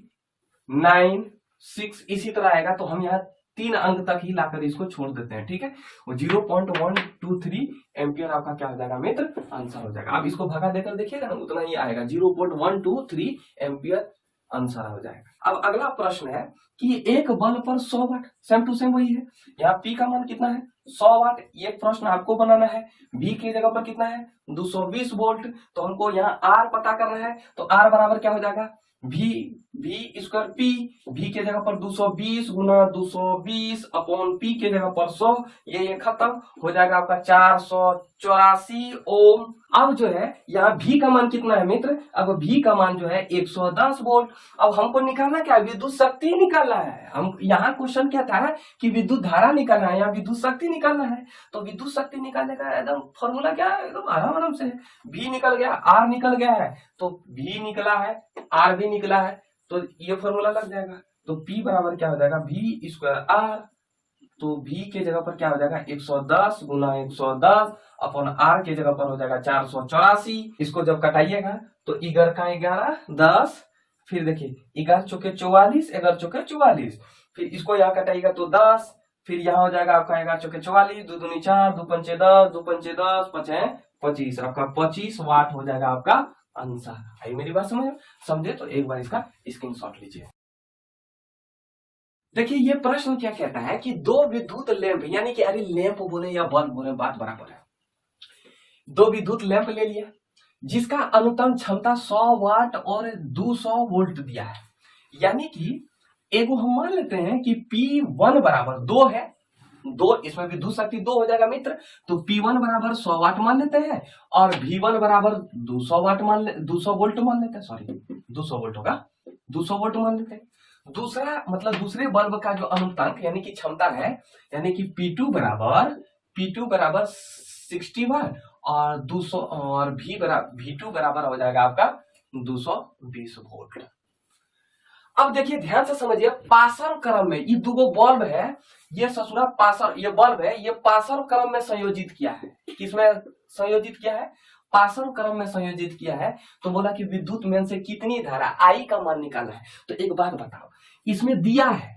9 6 इसी तरह आएगा। तो हम यहाँ 3 अंक तक ही लाकर इसको छोड़ देते हैं, ठीक है। वो 0.123 एम्पियर आपका क्या हो जाएगा मित्र, आंसर हो जाएगा। अब इसको भगा देकर देखिएगा ना उतना ही आएगा, 0.123 एम्पियर आंसर हो जाएगा। अब अगला प्रश्न है कि एक बल्ब पर 100 वाट, सेम टू सेम वही है। यहाँ P का मान कितना है 100 वाट, ये प्रश्न आपको बनाना है। V के जगह पर कितना है 220 वोल्ट, तो हमको यहाँ R पता करना है। तो R बराबर क्या हो जाएगा V स्क्वायर P, V के जगह पर 220 गुना 220 अपॉन P के जगह पर 100, ये खत्म हो जाएगा आपका 484 ओम। अब जो है यहाँ V का मान कितना है मित्र, अब V का मान जो है 110 वोल्ट। अब हमको निकालना क्या है, विद्युत शक्ति निकालना है। हम यहाँ क्वेश्चन क्या था कि विद्युत धारा निकालना है, यहाँ विद्युत शक्ति निकालना है। तो विद्युत शक्ति निकालने का एकदम फॉर्मूला क्या है, एकदम आराम से V निकल गया, R निकल गया है, तो V निकला है, R भी निकला है, तो ये फॉर्मूला लग जाएगा। तो P बराबर क्या हो जाएगा V स्क्वायर R, तो V के जगह पर क्या हो जाएगा 110 गुना 110 अपॉन R के जगह पर हो जाएगा 484। इसको जब कटाइएगा तो 11 का 11 10, फिर देखिए 11 चौके 44, 11 चौके 44, फिर इसको यहाँ कटाइएगा तो 10, फिर यहाँ हो जाएगा आपका 11 चौके 44, 2 दूनी 4, 2 पंचे 10, 2 पंचे 10, 5 25, आपका 25 वाट हो जाएगा आपका आंसर। आई मेरी बात समझे तो एक बार इसका स्क्रीनशॉट लीजिए। देखिए ये प्रश्न क्या कहता है कि दो विद्युत लैंप, यानी कि अरे लैंप बोले या बल्ब बोले बात बराबर है। दो विद्युत लैंप ले लिया जिसका अनुतम क्षमता 100 वाट और 200 वोल्ट दिया है, यानी कि एगो हम मान लेते हैं कि P1 बराबर 2 है, 2 इसमें विद्युत शक्ति 2 हो जाएगा मित्र। तो P1 बराबर 100 वाट मान लेते हैं और V1 बराबर 200 वाट 200 वोल्ट मान लेते हैं, सॉरी 200 वोल्ट होगा, 200 वोल्ट मान लेते हैं। दूसरा मतलब दूसरे बल्ब का जो अनुपात यानी कि क्षमता है, यानी कि P2 बराबर 60 वाट और 200 और V2 बराबर हो जाएगा आपका 220 वोल्ट। अब देखिए ध्यान से समझिए, पासर क्रम में ये दो बल्ब है, ये ससुरा पासर, ये बल्ब है, ये पासर क्रम में संयोजित किया है। किसमें संयोजित किया है, पासर क्रम में संयोजित किया है। तो बोला कि विद्युत में से कितनी धारा I का मान निकालना है। तो एक बात बताओ, इसमें दिया है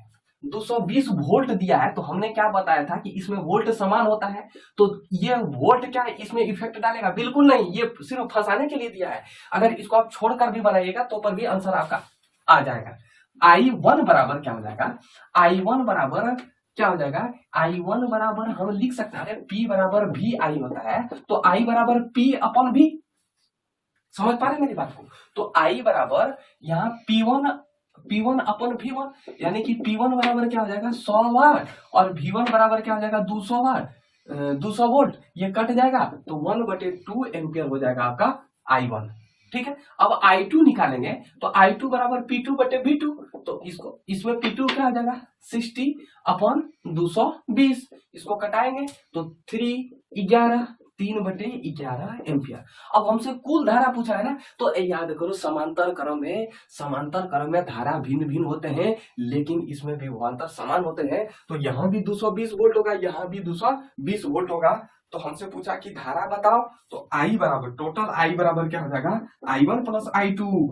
220 वोल्ट दिया है, तो हमने क्या बताया था कि इसमें वोल्ट समान होता है, तो ये वोल्ट क्या है इसमें इफेक्ट डालेगा? बिल्कुल नहीं, ये सिर्फ फंसाने के लिए दिया है। अगर इसको आप छोड़कर भी बनाइएगा तो पर भी आंसर आपका आ जाएगा। I1 बराबर क्या हो जाएगा? I1 बराबर क्या हो जाएगा? I1 बराबर हम लिख सकते हैं P बराबर भी I होता है, तो I बराबर P अपन भी। समझ पा रहे मेरी बात को? तो I बराबर यहाँ P1 अपन V1, यानी कि P1 बराबर क्या हो जाएगा? 100 वाट, और V1 बराबर क्या हो जाएगा? 200 वाट, 200 वोल्ट। ये कट जाएगा तो 1/2 एम्पियर हो जाएगा आपका I1। ठीक है, अब I2 निकालेंगे तो I2 बराबर P2/V2, तो इसमें P2 क्या हो जाएगा? 60/220। इसको कटाएंगे तो 3/11 एम्पियर। अब हमसे कुल धारा पूछा है ना, तो याद करो समांतर क्रम में धारा भिन्न भिन्न होते हैं, लेकिन इसमें भी विभवांतर समान होते हैं। तो यहाँ भी 220 वोल्ट होगा, यहाँ भी 220 वोल्ट होगा। तो हमसे पूछा कि धारा बताओ, तो I बराबर टोटल I बराबर क्या हो जाएगा? I1 प्लस I2,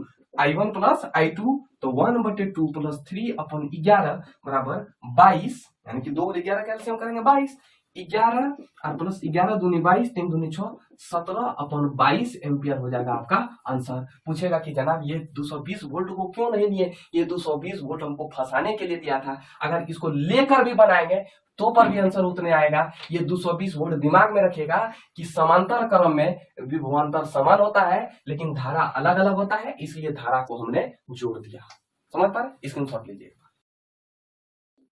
तो 1/2 प्लस 3/11 बराबर 22, यानी कि 2 और 11 कैल्सियम करेंगे 22, 11 और प्लस 11 दूनी 22, 3 दूनी 6, 17/22 एम्पियर हो जाएगा आपका आंसर। पूछेगा कि जनाब ये 220 वोल्ट को क्यों नहीं दिए? ये 220 वोल्ट हमको फंसाने के लिए दिया था। अगर इसको लेकर भी बनाएंगे तो पर भी आंसर उतने आएगा। ये 220 वोल्ट दिमाग में रखेगा कि समांतर क्रम में विभवांतर समान होता है, लेकिन धारा अलग अलग होता है, इसलिए धारा को हमने जोड़ दिया। समझ पा रहे? स्क्रीनशॉट लीजिए।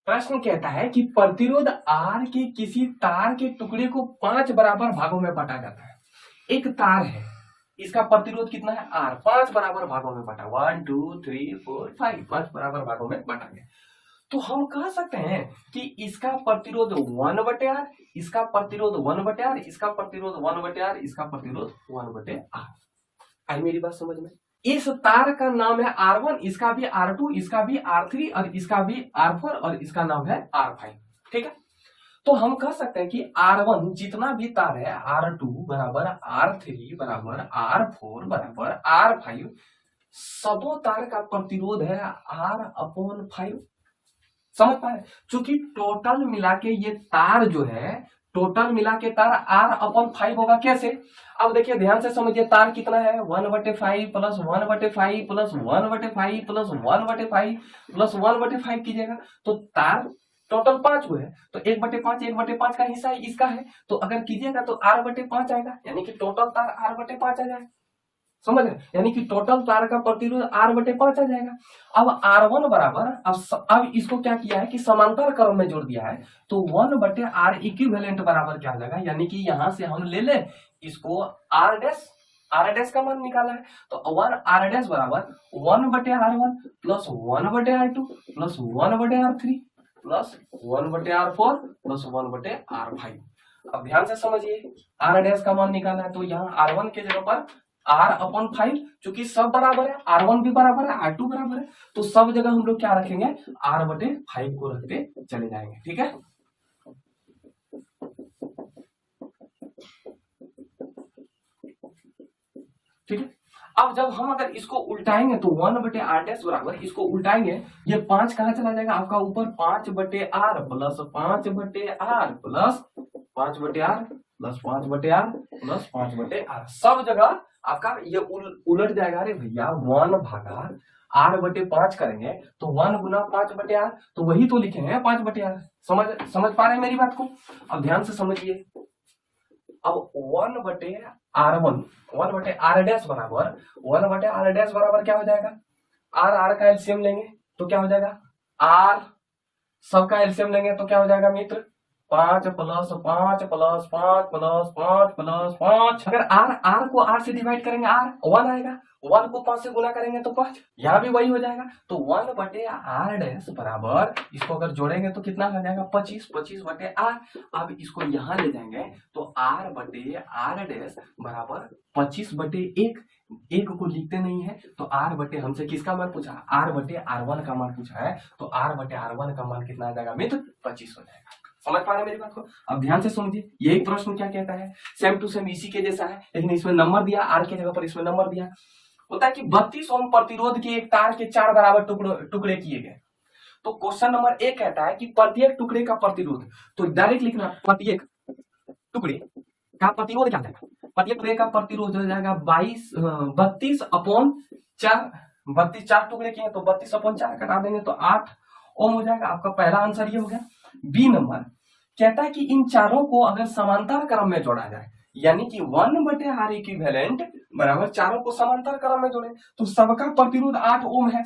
प्रश्न कहता है कि प्रतिरोध R के किसी तार के टुकड़े को 5 बराबर भागों में बांटा जाता है। एक तार है, इसका प्रतिरोध कितना है? R। 5 बराबर भागों में बांटा, 1 2 3 4 5, 5 बराबर भागों में बांटा गया। तो हम कह सकते हैं कि इसका प्रतिरोध 1/R, इसका प्रतिरोध 1/R, इसका प्रतिरोध 1/R, इसका प्रतिरोध 1/R। आई मेरी बात समझ में? इस तार का नाम है R1, इसका भी R2, इसका भी R3 और इसका भी R4 और इसका नाम है R5। ठीक है, तो हम कह सकते हैं कि R1 जितना भी तार है, R2 बराबर R3 बराबर R4 बराबर R5, सबों तार का प्रतिरोध है R/5। समझ पा रहे? चूंकि टोटल मिला के ये तार जो है, टोटल मिला के तार R/5 होगा। कैसे? अब देखिए ध्यान से समझिए, तार कितना है? 1/5 प्लस 1/5 प्लस 1/5 प्लस 1/5 प्लस 1/5 कीजिएगा तो तार टोटल 5 को है, तो 1/5 का हिस्सा इसका है, तो अगर कीजिएगा तो R/5 आएगा, यानी कि टोटल तार R/5 आ जाएगा। समझ रहे? यानी कि टोटल तार का प्रतिरोध R/5 आ जाएगा। अब R1 बराबर, अब इसको क्या किया है कि समांतर क्रम में जोड़ दिया है, तो 1/R इक्विवेलेंट बराबर क्या आ जाएगा? यानी कि यहां से हम ले ले इसको R डैश का मान निकाला है, तो 1R डैश बराबर 1/R1 plus 1/R2 plus 1/R3 plus 1/R4 plus 1/R5। अब ध्यान से समझिए, R डैश का मान निकाला है, तो यहाँ R1 के जगह पर R/5, चूंकि सब बराबर है, R1 भी बराबर है, R2 बराबर है, तो सब जगह हम लोग क्या रखेंगे? R/5 को रखते चले जाएंगे। ठीक है, ठीक है। अब जब हम अगर इसको उल्टाएंगे तो 1/R डैश बराबर, इसको उल्टाएंगे, ये 5 कहां चला जाएगा आपका? ऊपर 5/R plus 5/R plus 5/R plus 5/R plus 5/R, सब जगह आपका ये उलट जाएगा। अरे भैया 1/R/5 करेंगे तो 1 गुना 5/R, तो वही तो लिखे हैं 5/R। समझ पा रहे हैं मेरी बात को? अब ध्यान से समझिए, अब 1/R डैश बराबर 1/R डैश बराबर क्या हो जाएगा? R का एलसीएम लेंगे तो क्या हो जाएगा? R सबका एलसीएम लेंगे तो क्या हो जाएगा मित्र? 5 प्लस 5 प्लस 5 प्लस 5 प्लस 5। अगर R को R से डिवाइड करेंगे R 1 आएगा, 1 को 5 से गुना करेंगे तो 5, यहाँ भी वही हो जाएगा। तो 1/R डैश बराबर, इसको अगर जोड़ेंगे तो कितना हो जाएगा? 25/R। अब इसको यहाँ ले जाएंगे तो R/R डैश बराबर 25/1, एक को लिखते नहीं है, तो हमसे किसका मान पूछा? R/R1 का मान पूछा है, तो R/R1 का मान कितना आ जाएगा मित्र? 25 हो जाएगा। समझ पा रहे मेरी बात को? अब ध्यान से समझिए, यही प्रश्न क्या कहता है, सेम टू सेम इसी के जैसा है, लेकिन इसमें नंबर दिया, R के जगह पर इसमें नंबर दिया। होता है कि 32 ओम प्रतिरोध के एक तार के 4 बराबर टुकड़े किए गए, तो क्वेश्चन नंबर 1 कहता है कि प्रत्येक टुकड़े का प्रतिरोध, तो डायरेक्ट लिखना प्रत्येक टुकड़े का प्रतिरोध क्या है, प्रत्येक टुकड़े का प्रतिरोध हो जाएगा 32/4, 32 4 टुकड़े के हैं तो 32/4 कटा देंगे तो 8 ओम हो जाएगा। आपका पहला आंसर ये हो गया। बी नंबर कहता है कि इन चारों को अगर समांतर क्रम में जोड़ा जाए, यानी कि 1/R इक्विवेलेंट बराबर चारों को समांतर क्रम में जोड़े तो सबका प्रतिरोध 8 ओम है।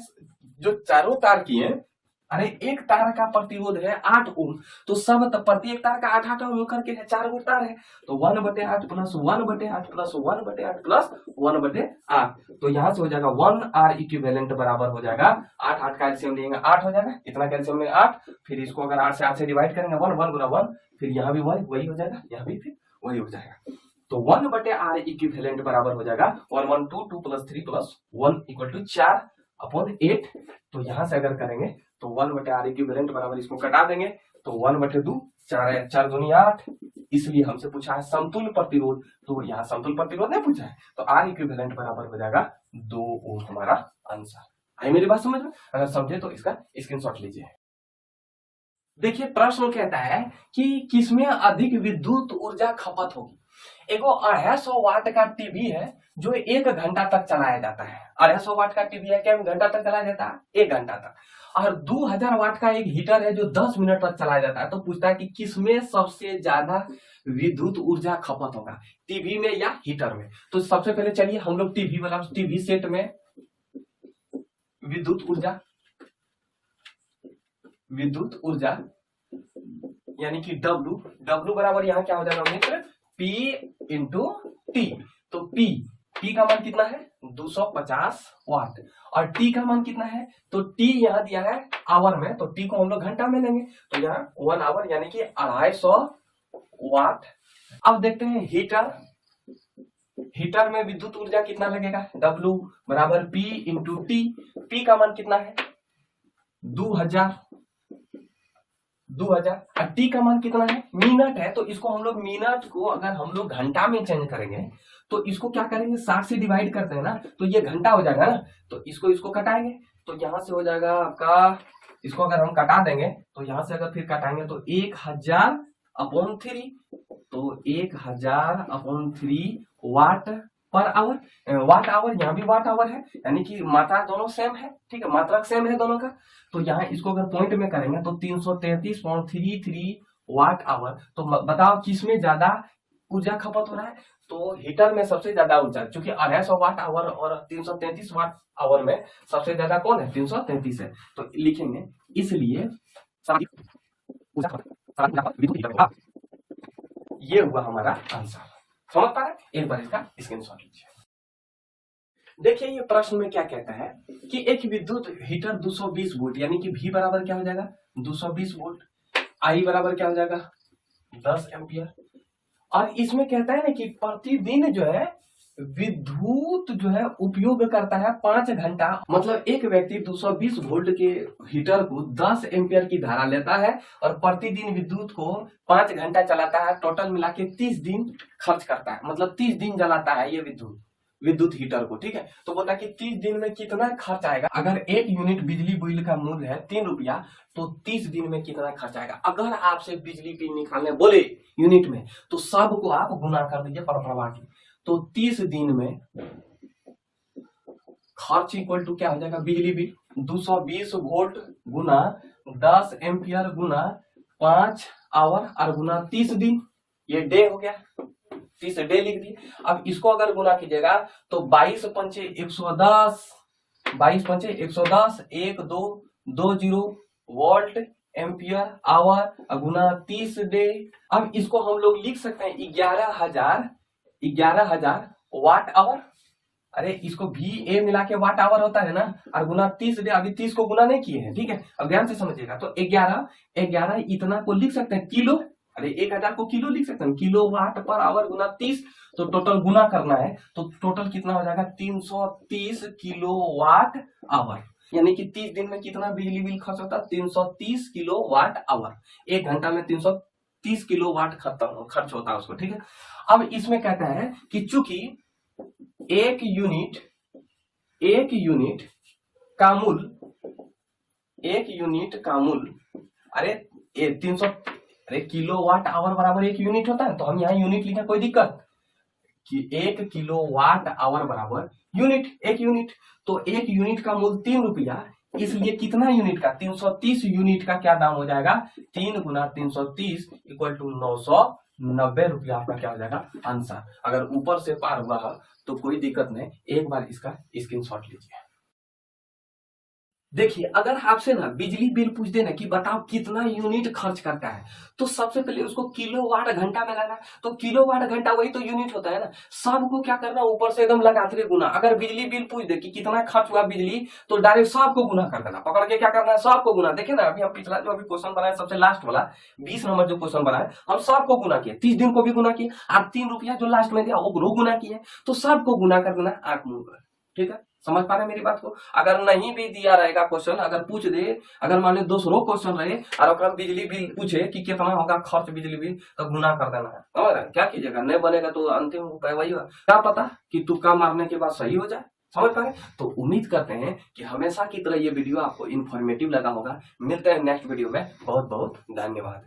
जो चारों तार की है, अरे एक तार का प्रतिरोध है 8 ओम, तो सब प्रत्येक तार का 8 ओम करके है, 4 गो तार है तो 1/8 प्लस 1/8 प्लस 1/8 प्लस 1/8, तो यहां से हो जाएगा 1R इक्विवेलेंट बराबर हो जाएगा 8, 8 का एलसीएम लेंगे 8 हो जाएगा, इतना कैल्सियम में 8, फिर इसको अगर 8 से डिवाइड करेंगे 1 1 गुना 1, फिर यहाँ भी वही हो जाएगा, यहाँ भी फिर वही हो जाएगा, तो 1/R इक्विवेलेंट बराबर हो जाएगा 1 1 2 2 प्लस 3 प्लस 1 इक्वल टू 4/8। तो यहां से अगर करेंगे तो 1/R इक्विवेलेंट बराबर इसको कटा देंगे तो 1/2 4 4 दूनी 8, इसलिए हमसे पूछा है समतुल्य प्रतिरोध, तो यहाँ समतुल्य प्रतिरोध नहीं पूछा है, तो R इक्विवेलेंट बराबर हो जाएगा 2 ओम हमारा आंसर। आई मेरी बात समझ में? अगर समझे तो इसका स्क्रीनशॉट लीजिए। देखिए प्रश्न कहता है कि किसमें अधिक विद्युत ऊर्जा खपत होगी। एगो 250 वाट का टीवी है जो 1 घंटा तक चलाया जाता है, 250 वाट का टीवी है, क्या घंटा तक चलाया जाता है? 1 घंटा तक। और 2000 वाट का एक हीटर है जो 10 मिनट तक चलाया जाता है, तो पूछता है कि किसमें सबसे ज्यादा विद्युत ऊर्जा खपत होगा, टीवी में या हीटर में। तो सबसे पहले चलिए हम लोग टीवी सेट में विद्युत ऊर्जा यानी कि W बराबर यहाँ क्या हो जाएगा मित्र, P इंटू टी। तो P का मान कितना है 250 वाट और T का मान कितना है, तो T यहाँ दिया है आवर में, तो T को हम लोग घंटा में लेंगे, तो यहाँ 1 आवर यानी कि 250 वाट। अब देखते हैं हीटर में विद्युत ऊर्जा कितना लगेगा, W बराबर P इंटू टी। P का मान कितना है 2000 और T का मान कितना है, मिनट है, तो इसको हम लोग मिनट को अगर हम लोग घंटा में चेंज करेंगे तो इसको क्या करेंगे 60 से डिवाइड करते हैं ना, तो ये घंटा हो जाएगा ना, तो इसको कटाएंगे तो यहाँ से हो जाएगा आपका, इसको अगर हम कटा देंगे तो यहाँ से अगर फिर कटाएंगे तो 1000/3, तो 1000/3 वाट पर आवर, वाट आवर, यहाँ भी वाट आवर है, यानी कि मात्रा दोनों सेम है, ठीक है, मात्रक सेम है दोनों का, तो यहाँ इसको अगर पॉइंट में करेंगे तो 333.33 वाट आवर। तो बताओ किसमें ज्यादा ऊर्जा खपत हो रहा है, तो हीटर में सबसे ज्यादा ऊर्जा, क्योंकि 250 वाट आवर और 333 वाट आवर में सबसे ज्यादा कौन है, 333 है, तो लिखेंगे इसलिए ये हुआ हमारा आंसर। समझ पा रहे, एक बार इसका स्क्रीनशॉट लीजिए। देखिए ये प्रश्न में क्या कहता है कि एक विद्युत हीटर 220 वोल्ट यानी कि V बराबर क्या हो जाएगा 220 वोल्ट, I बराबर क्या हो जाएगा 10 एम्पियर, और इसमें कहता है ना कि प्रतिदिन जो है विद्युत जो है उपयोग करता है 5 घंटा, मतलब एक व्यक्ति 220 वोल्ट के हीटर को 10 एम्पियर की धारा लेता है और प्रतिदिन विद्युत को 5 घंटा चलाता है, टोटल मिला के 30 दिन खर्च करता है, मतलब 30 दिन जलाता है ये विद्युत हीटर को, ठीक है। तो बोला कि 30 दिन में कितना खर्च आएगा, अगर 1 यूनिट बिजली बिल का मूल्य है 3 रुपया तो 30 दिन में कितना खर्च आएगा। अगर आपसे बिजली बिल निकालने बोले यूनिट में तो सबको आप गुना कर दीजिए परप्रभा की, तो 30 दिन में खर्च इक्वल टू क्या हो जाएगा, बिजली बिल 220 वोल्ट गुना 10 एम्पियर गुना 5 आवर और गुना 30 दिन, ये डे हो गया, 30 डे लिख दिए। अब इसको अगर गुना कीजिएगा तो 22 पंचे 110, 22 पंचे 110, 1220 वोल्ट एम्पियर आवर गुना 30 डे। अब इसको हम लोग लिख सकते हैं 11,000 वाट आवर, अरे इसको भी ए मिला के वाट आवर होता है ना, और गुना 30 डे, अभी 30 को गुना नहीं किए हैं, ठीक है, अब ध्यान से समझिएगा। तो 11 इतना को लिख सकते हैं किलो, अरे 1000 को किलो लिख सकते हैं, किलो वाट पर आवर गुना 30, तो टोटल गुना करना है तो टोटल कितना हो जाएगा 330 किलो वाट आवर, यानी कि 30 दिन में कितना बिजली बिल खर्च होता है 330 किलो वाट आवर, 1 घंटा में 330 किलो वाट खर्च होता है उसको, ठीक है। अब इसमें कहता है कि चूंकि एक यूनिट का मूल्य एक यूनिट का मूल्य, अरे 300, अरे किलोवाट आवर बराबर एक यूनिट होता है, तो हम यहाँ यूनिट लिखे, कोई दिक्कत कि 1 किलोवाट आवर बराबर यूनिट, एक यूनिट। तो एक यूनिट का मूल्य 3 रुपया, इसलिए कितना यूनिट का, 330 यूनिट का क्या दाम हो जाएगा, 3 गुना 330 इक्वल टू 990 रुपया आपका क्या हो जाएगा आंसर। अगर ऊपर से पार हुआ है तो कोई दिक्कत नहीं, एक बार इसका स्क्रीनशॉट लीजिए। देखिए, अगर आपसे ना बिजली बिल पूछ दे ना कि बताओ कितना यूनिट खर्च करता है, तो सबसे पहले उसको किलोवाट घंटा में लाना, तो किलोवाट घंटा वही तो यूनिट होता है ना, सबको क्या करना ऊपर से एकदम लगाते रहे गुना। अगर बिजली बिल पूछ दे कि कितना खर्च हुआ बिजली, तो डायरेक्ट सबको गुना कर देना, पकड़ के क्या करना है सबको गुना। देखिए ना, अभी हम पिछला जो अभी क्वेश्चन बनाया सबसे लास्ट वाला 20 नंबर जो क्वेश्चन बनाया, हम सबको गुना किए, 30 दिन को भी गुना किए, और 3 रुपया जो लास्ट में दिया वो गुना किए, तो सबको गुना कर देना आंख मुंह कर। ठीक है, समझ पा रहे हैं मेरी बात को। अगर नहीं भी दिया रहेगा क्वेश्चन, अगर पूछ दे, अगर मान लो दूसरों क्वेश्चन रहे और बिजली बिल पूछे कि कितना होगा खर्च बिजली बिल, तो गुना कर देना है। समझ रहे हैं, क्या कीजिएगा, नहीं बनेगा तो अंतिम उपाय वही होगा, क्या पता कि तुक्का मारने के बाद सही हो जाए। समझ पा रहे, तो उम्मीद करते हैं कि हमेशा की तरह ये वीडियो आपको इन्फॉर्मेटिव लगा होगा। मिलते हैं नेक्स्ट वीडियो में, बहुत बहुत धन्यवाद।